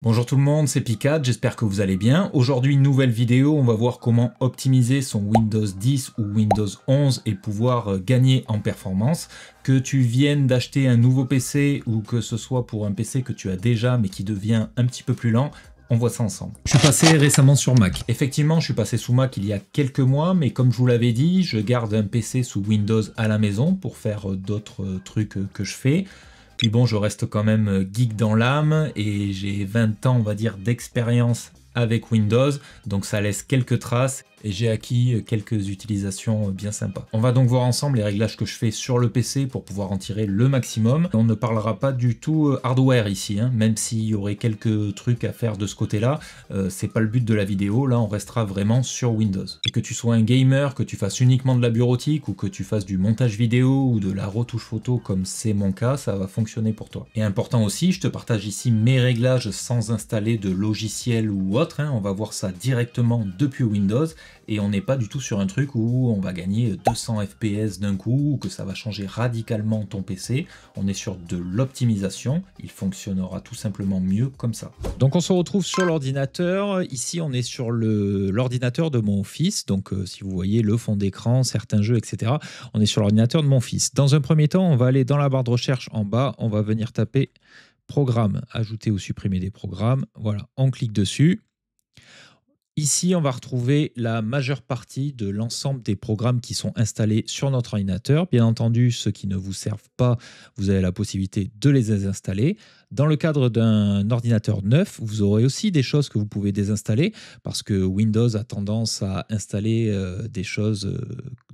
Bonjour tout le monde, c'est Picard, j'espère que vous allez bien. Aujourd'hui, nouvelle vidéo, on va voir comment optimiser son Windows 10 ou Windows 11 et pouvoir gagner en performance. Que tu viennes d'acheter un nouveau PC ou que ce soit pour un PC que tu as déjà mais qui devient un petit peu plus lent, on voit ça ensemble. Je suis passé récemment sur Mac. Effectivement, je suis passé sous Mac il y a quelques mois, mais comme je vous l'avais dit, je garde un PC sous Windows à la maison pour faire d'autres trucs que je fais. Puis bon, je reste quand même geek dans l'âme et j'ai 20 ans, on va dire, d'expérience avec Windows, donc ça laisse quelques traces et j'ai acquis quelques utilisations bien sympas. On va donc voir ensemble les réglages que je fais sur le PC pour pouvoir en tirer le maximum. On ne parlera pas du tout hardware ici, hein, même s'il y aurait quelques trucs à faire de ce côté-là, c'est pas le but de la vidéo, là on restera vraiment sur Windows. Et que tu sois un gamer, que tu fasses uniquement de la bureautique ou que tu fasses du montage vidéo ou de la retouche photo comme c'est mon cas, ça va fonctionner pour toi. Et important aussi, je te partage ici mes réglages sans installer de logiciel ou autre, hein, on va voir ça directement depuis Windows. Et on n'est pas du tout sur un truc où on va gagner 200 FPS d'un coup, ou que ça va changer radicalement ton PC. On est sur de l'optimisation, il fonctionnera tout simplement mieux comme ça. Donc on se retrouve sur l'ordinateur, ici on est sur l'ordinateur de mon fils, donc si vous voyez le fond d'écran, certains jeux, etc. On est sur l'ordinateur de mon fils. Dans un premier temps, on va aller dans la barre de recherche en bas, on va venir taper programme, ajouter ou supprimer des programmes, voilà, on clique dessus. Ici, on va retrouver la majeure partie de l'ensemble des programmes qui sont installés sur notre ordinateur. Bien entendu, ceux qui ne vous servent pas, vous avez la possibilité de les désinstaller. Dans le cadre d'un ordinateur neuf, vous aurez aussi des choses que vous pouvez désinstaller parce que Windows a tendance à installer des choses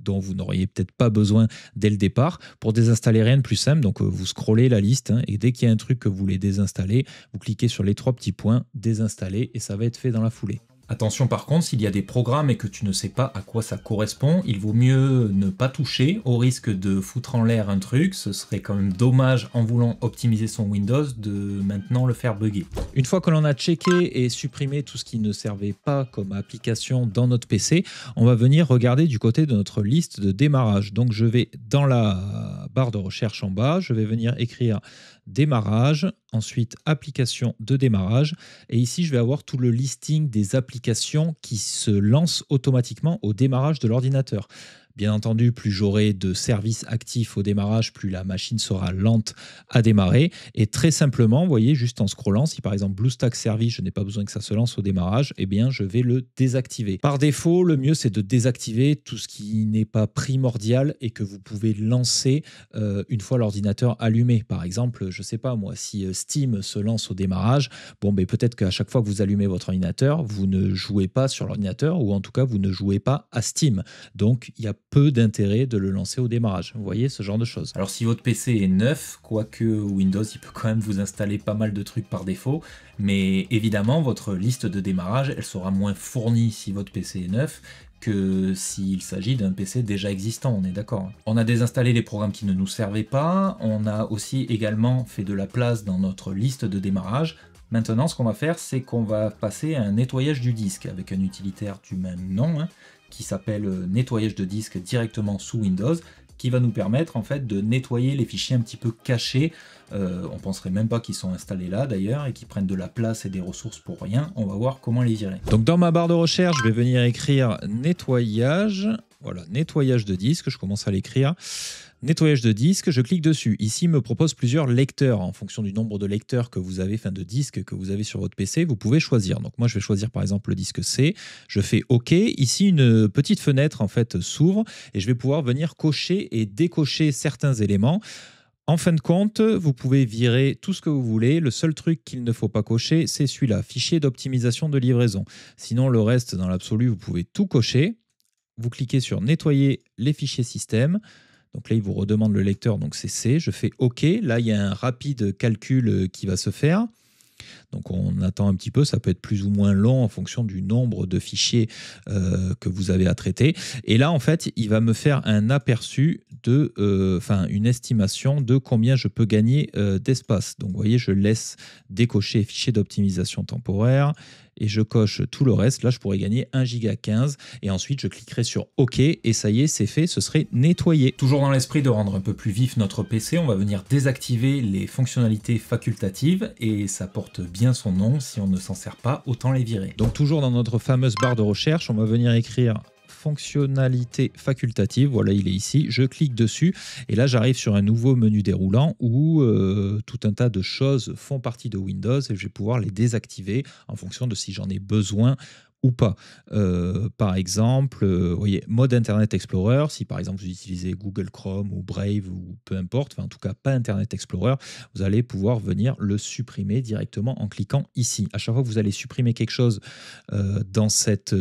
dont vous n'auriez peut-être pas besoin dès le départ. Pour désinstaller, rien de plus simple. Donc, vous scrollez la liste hein, et dès qu'il y a un truc que vous voulez désinstaller, vous cliquez sur les trois petits points, désinstaller et ça va être fait dans la foulée. Attention par contre, s'il y a des programmes et que tu ne sais pas à quoi ça correspond, il vaut mieux ne pas toucher au risque de foutre en l'air un truc. Ce serait quand même dommage en voulant optimiser son Windows de maintenant le faire bugger. Une fois que l'on a checké et supprimé tout ce qui ne servait pas comme application dans notre PC, on va venir regarder du côté de notre liste de démarrage. Donc je vais dans la barre de recherche en bas, je vais venir écrire démarrage, ensuite application de démarrage et ici je vais avoir tout le listing des applications qui se lancent automatiquement au démarrage de l'ordinateur. Bien entendu, plus j'aurai de services actifs au démarrage, plus la machine sera lente à démarrer. Et très simplement, vous voyez, juste en scrollant, si par exemple BlueStack Service, je n'ai pas besoin que ça se lance au démarrage, eh bien je vais le désactiver. Par défaut, le mieux c'est de désactiver tout ce qui n'est pas primordial et que vous pouvez lancer une fois l'ordinateur allumé. Par exemple, je ne sais pas moi, si Steam se lance au démarrage, bon, ben, peut-être qu'à chaque fois que vous allumez votre ordinateur, vous ne jouez pas sur l'ordinateur ou en tout cas vous ne jouez pas à Steam. Donc il y a peu d'intérêt de le lancer au démarrage. Vous voyez, ce genre de choses. Alors si votre PC est neuf, quoique Windows, il peut quand même vous installer pas mal de trucs par défaut, mais évidemment, votre liste de démarrage, elle sera moins fournie si votre PC est neuf que s'il s'agit d'un PC déjà existant, on est d'accord. On a désinstallé les programmes qui ne nous servaient pas, on a aussi également fait de la place dans notre liste de démarrage. Maintenant, ce qu'on va faire, c'est qu'on va passer à un nettoyage du disque avec un utilitaire du même nom, hein, qui s'appelle nettoyage de disque directement sous Windows, qui va nous permettre en fait de nettoyer les fichiers un petit peu cachés. On penserait même pas qu'ils sont installés là d'ailleurs et qu'ils prennent de la place et des ressources pour rien. On va voir comment les virer. Donc dans ma barre de recherche, je vais venir écrire nettoyage. Voilà, nettoyage de disque, je commence à l'écrire. Nettoyage de disque, je clique dessus. Ici, il me propose plusieurs lecteurs. En fonction du nombre de lecteurs que vous avez, enfin de disques que vous avez sur votre PC, vous pouvez choisir. Donc moi, je vais choisir par exemple le disque C. Je fais OK. Ici, une petite fenêtre en fait s'ouvre et je vais pouvoir venir cocher et décocher certains éléments. En fin de compte, vous pouvez virer tout ce que vous voulez. Le seul truc qu'il ne faut pas cocher, c'est celui-là, fichier d'optimisation de livraison. Sinon, le reste, dans l'absolu, vous pouvez tout cocher. Vous cliquez sur nettoyer les fichiers système. Donc là, il vous redemande le lecteur, donc c'est C. Je fais OK. Là, il y a un rapide calcul qui va se faire. Donc on attend un petit peu, ça peut être plus ou moins long en fonction du nombre de fichiers que vous avez à traiter. Et là, en fait, il va me faire un aperçu de, une estimation de combien je peux gagner d'espace. Donc vous voyez, je laisse décocher fichier d'optimisation temporaire et je coche tout le reste. Là, je pourrais gagner 1,15 Go et ensuite, je cliquerai sur OK et ça y est, c'est fait, ce serait nettoyé. Toujours dans l'esprit de rendre un peu plus vif notre PC, on va venir désactiver les fonctionnalités facultatives et ça porte bien bien son nom. Si on ne s'en sert pas, autant les virer. Donc toujours dans notre fameuse barre de recherche, on va venir écrire fonctionnalité facultative, voilà, il est ici, je clique dessus et là j'arrive sur un nouveau menu déroulant où tout un tas de choses font partie de Windows et je vais pouvoir les désactiver en fonction de si j'en ai besoin ou pas. Par exemple, vous voyez, mode Internet Explorer, si par exemple vous utilisez Google Chrome ou Brave ou peu importe, enfin en tout cas pas Internet Explorer, vous allez pouvoir venir le supprimer directement en cliquant ici. À chaque fois que vous allez supprimer quelque chose dans cette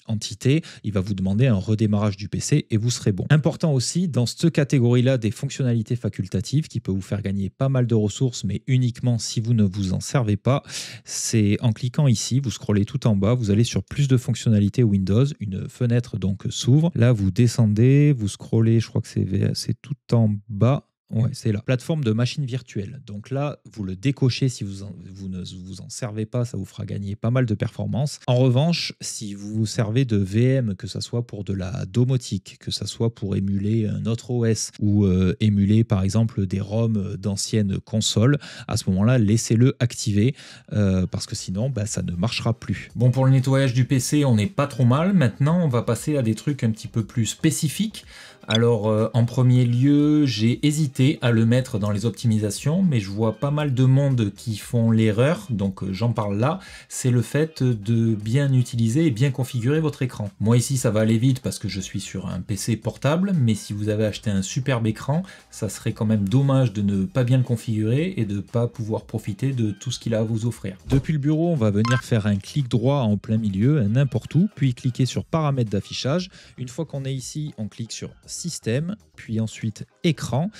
entité, il va vous demander un redémarrage du PC et vous serez bon. Important aussi, dans cette catégorie-là des fonctionnalités facultatives qui peut vous faire gagner pas mal de ressources, mais uniquement si vous ne vous en servez pas, c'est en cliquant ici, vous scrollez tout en bas, vous allez sur plus de fonctionnalités Windows, une fenêtre donc s'ouvre. Là, vous descendez, vous scrollez, je crois que c'est tout en bas. Ouais, c'est la plateforme de machine virtuelle. Donc là, vous le décochez si vous ne vous en servez pas, ça vous fera gagner pas mal de performance. En revanche, si vous vous servez de VM, que ce soit pour de la domotique, que ce soit pour émuler un autre OS ou émuler par exemple des ROM d'anciennes consoles, à ce moment-là, laissez-le activer parce que sinon, ça ne marchera plus. Bon, pour le nettoyage du PC, on n'est pas trop mal. Maintenant, on va passer à des trucs un petit peu plus spécifiques. Alors, en premier lieu, j'ai hésité à le mettre dans les optimisations, mais je vois pas mal de monde qui font l'erreur, donc j'en parle là, c'est le fait de bien utiliser et bien configurer votre écran. Moi ici, ça va aller vite parce que je suis sur un PC portable, mais si vous avez acheté un superbe écran, ça serait quand même dommage de ne pas bien le configurer et de ne pas pouvoir profiter de tout ce qu'il a à vous offrir. Depuis le bureau, on va venir faire un clic droit en plein milieu, n'importe où, puis cliquer sur paramètres d'affichage. Une fois qu'on est ici, on clique sur système, puis ensuite écran.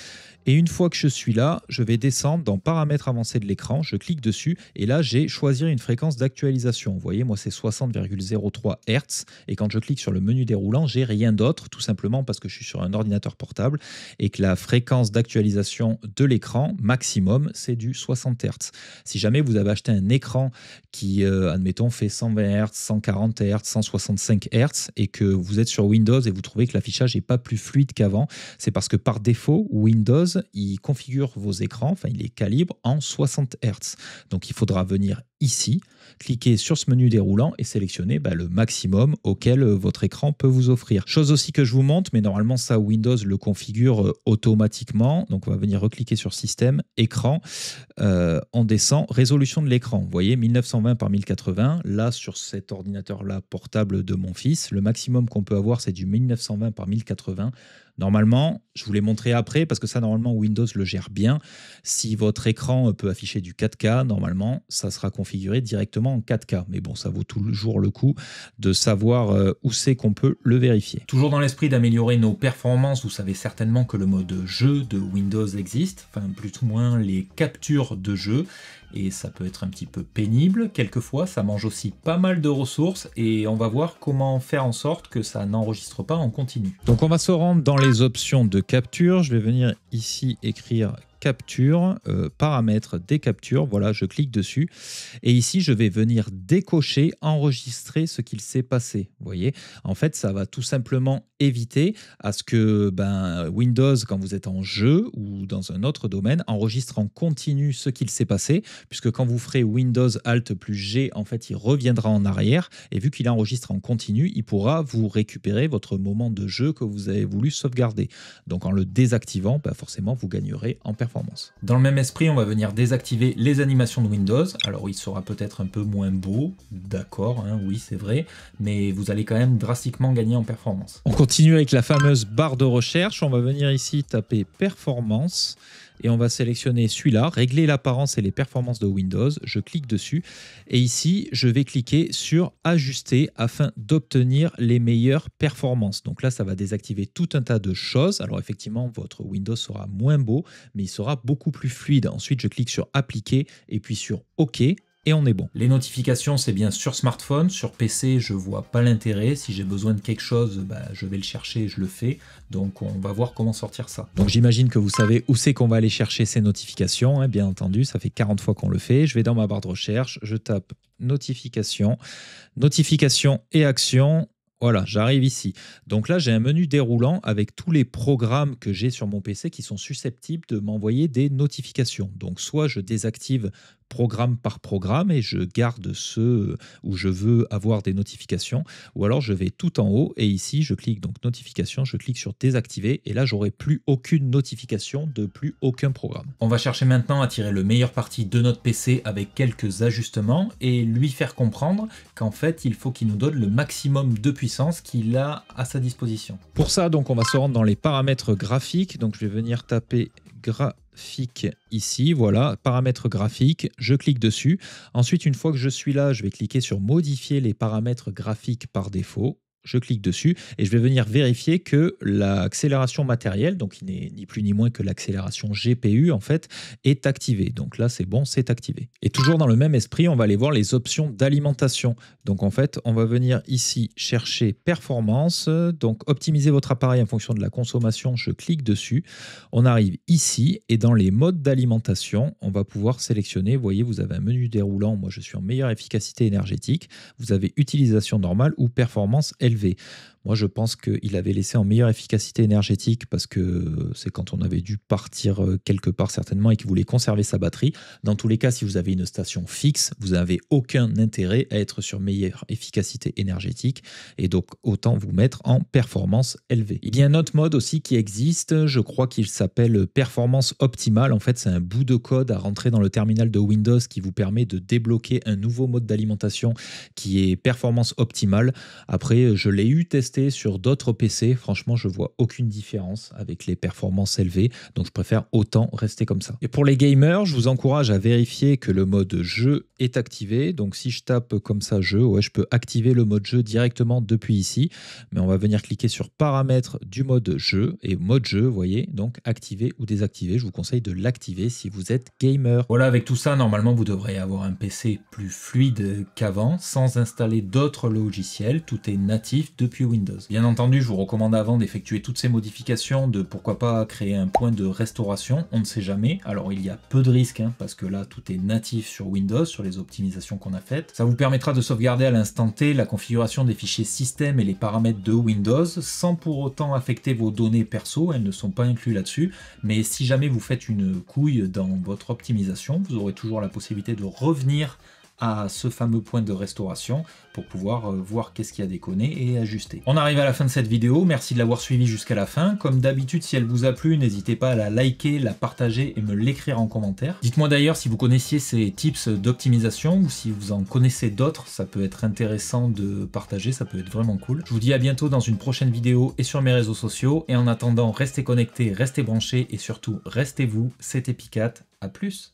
Et une fois que je suis là, je vais descendre dans paramètres avancés de l'écran, je clique dessus et là j'ai choisir une fréquence d'actualisation. Vous voyez, moi c'est 60,03 Hz et quand je clique sur le menu déroulant, j'ai rien d'autre, tout simplement parce que je suis sur un ordinateur portable et que la fréquence d'actualisation de l'écran maximum c'est du 60 Hz. Si jamais vous avez acheté un écran qui, admettons, fait 120 Hz, 140 Hz, 165 Hz et que vous êtes sur Windows et vous trouvez que l'affichage n'est pas plus fluide qu'avant, c'est parce que par défaut, Windows il configure vos écrans, enfin il les calibre en 60 Hz. Donc il faudra venir ici, cliquer sur ce menu déroulant et sélectionner le maximum auquel votre écran peut vous offrir. Chose aussi que je vous montre, mais normalement ça Windows le configure automatiquement. Donc on va venir recliquer sur système, écran, on descend, résolution de l'écran. Vous voyez 1920 par 1080, là sur cet ordinateur là portable de mon fils, le maximum qu'on peut avoir c'est du 1920 par 1080. Normalement, je vous l'ai montré après parce que ça, normalement, Windows le gère bien. Si votre écran peut afficher du 4K, normalement, ça sera configuré directement en 4K. Mais bon, ça vaut toujours le coup de savoir où c'est qu'on peut le vérifier. Toujours dans l'esprit d'améliorer nos performances, vous savez certainement que le mode jeu de Windows existe, enfin plus ou moins les captures de jeu. Et ça peut être un petit peu pénible, quelquefois ça mange aussi pas mal de ressources et on va voir comment faire en sorte que ça n'enregistre pas en continu. Donc on va se rendre dans les options de capture, je vais venir ici écrire capture, paramètres des captures, voilà, je clique dessus et ici je vais venir décocher, enregistrer ce qu'il s'est passé. Vous voyez, en fait ça va tout simplement éviter à ce que Windows, quand vous êtes en jeu ou dans un autre domaine, enregistre en continu ce qu'il s'est passé, puisque quand vous ferez Windows Alt plus G, en fait il reviendra en arrière et vu qu'il enregistre en continu, il pourra vous récupérer votre moment de jeu que vous avez voulu sauvegarder. Donc en le désactivant, forcément vous gagnerez en performance. Dans le même esprit, on va venir désactiver les animations de Windows. Alors il sera peut-être un peu moins beau, d'accord, hein, oui c'est vrai, mais vous allez quand même drastiquement gagner en performance. On continue avec la fameuse barre de recherche, on va venir ici taper performance et on va sélectionner celui-là, régler l'apparence et les performances de Windows, je clique dessus et ici je vais cliquer sur ajuster afin d'obtenir les meilleures performances. Donc là ça va désactiver tout un tas de choses, alors effectivement votre Windows sera moins beau mais il sera beaucoup plus fluide. Ensuite je clique sur appliquer et puis sur OK. Et on est bon. Les notifications, c'est bien sur smartphone. Sur PC, je vois pas l'intérêt. Si j'ai besoin de quelque chose, je vais le chercher et je le fais. Donc, on va voir comment sortir ça. Donc, j'imagine que vous savez où c'est qu'on va aller chercher ces notifications. Hein, bien entendu, ça fait 40 fois qu'on le fait. Je vais dans ma barre de recherche, je tape notification, notification et action. Voilà, j'arrive ici. Donc là, j'ai un menu déroulant avec tous les programmes que j'ai sur mon PC qui sont susceptibles de m'envoyer des notifications. Donc soit je désactive programme par programme et je garde ceux où je veux avoir des notifications, ou alors je vais tout en haut et ici je clique donc notification, je clique sur désactiver et là j'aurai plus aucune notification de plus aucun programme. On va chercher maintenant à tirer le meilleur parti de notre PC avec quelques ajustements et lui faire comprendre qu'en fait il faut qu'il nous donne le maximum de puissance qu'il a à sa disposition. Pour ça donc on va se rendre dans les paramètres graphiques, donc je vais venir taper graphique ici, voilà, paramètres graphiques, je clique dessus. Ensuite, une fois que je suis là, je vais cliquer sur modifier les paramètres graphiques par défaut. Je clique dessus et je vais venir vérifier que l'accélération matérielle, donc qui n'est ni plus ni moins que l'accélération GPU en fait, est activée. Donc là c'est bon, c'est activé. Et toujours dans le même esprit, on va aller voir les options d'alimentation. Donc en fait, on va venir ici chercher performance, donc optimiser votre appareil en fonction de la consommation, je clique dessus. On arrive ici et dans les modes d'alimentation, on va pouvoir sélectionner, vous voyez, vous avez un menu déroulant, moi je suis en meilleure efficacité énergétique, vous avez utilisation normale ou performance élevée. Moi, je pense qu'il avait laissé en meilleure efficacité énergétique parce que c'est quand on avait dû partir quelque part certainement et qu'il voulait conserver sa batterie. Dans tous les cas, si vous avez une station fixe, vous n'avez aucun intérêt à être sur meilleure efficacité énergétique et donc autant vous mettre en performance élevée. Il y a un autre mode aussi qui existe, je crois qu'il s'appelle performance optimale. En fait, c'est un bout de code à rentrer dans le terminal de Windows qui vous permet de débloquer un nouveau mode d'alimentation qui est performance optimale. Après, je l'ai eu testé sur d'autres PC, franchement je vois aucune différence avec les performances élevées, donc je préfère autant rester comme ça. Et pour les gamers, je vous encourage à vérifier que le mode jeu est activé, donc si je tape comme ça jeu, ouais, je peux activer le mode jeu directement depuis ici, mais on va venir cliquer sur paramètres du mode jeu, et mode jeu, vous voyez, donc activer ou désactiver, je vous conseille de l'activer si vous êtes gamer. Voilà, avec tout ça, normalement vous devrez avoir un PC plus fluide qu'avant, sans installer d'autres logiciels, tout est natif depuis Windows. Bien entendu, je vous recommande avant d'effectuer toutes ces modifications, de pourquoi pas créer un point de restauration, on ne sait jamais. Alors il y a peu de risques, parce que là tout est natif sur Windows, sur les optimisations qu'on a faites. Ça vous permettra de sauvegarder à l'instant T la configuration des fichiers système et les paramètres de Windows, sans pour autant affecter vos données perso, elles ne sont pas incluses là-dessus. Mais si jamais vous faites une couille dans votre optimisation, vous aurez toujours la possibilité de revenir à ce fameux point de restauration pour pouvoir voir qu'est-ce qui a déconné et ajuster. On arrive à la fin de cette vidéo, merci de l'avoir suivi jusqu'à la fin. Comme d'habitude, si elle vous a plu, n'hésitez pas à la liker, la partager et me l'écrire en commentaire. Dites-moi d'ailleurs si vous connaissiez ces tips d'optimisation ou si vous en connaissez d'autres, ça peut être intéressant de partager, ça peut être vraiment cool. Je vous dis à bientôt dans une prochaine vidéo et sur mes réseaux sociaux, et en attendant, restez connectés, restez branchés et surtout, restez vous, c'était Picat, à plus.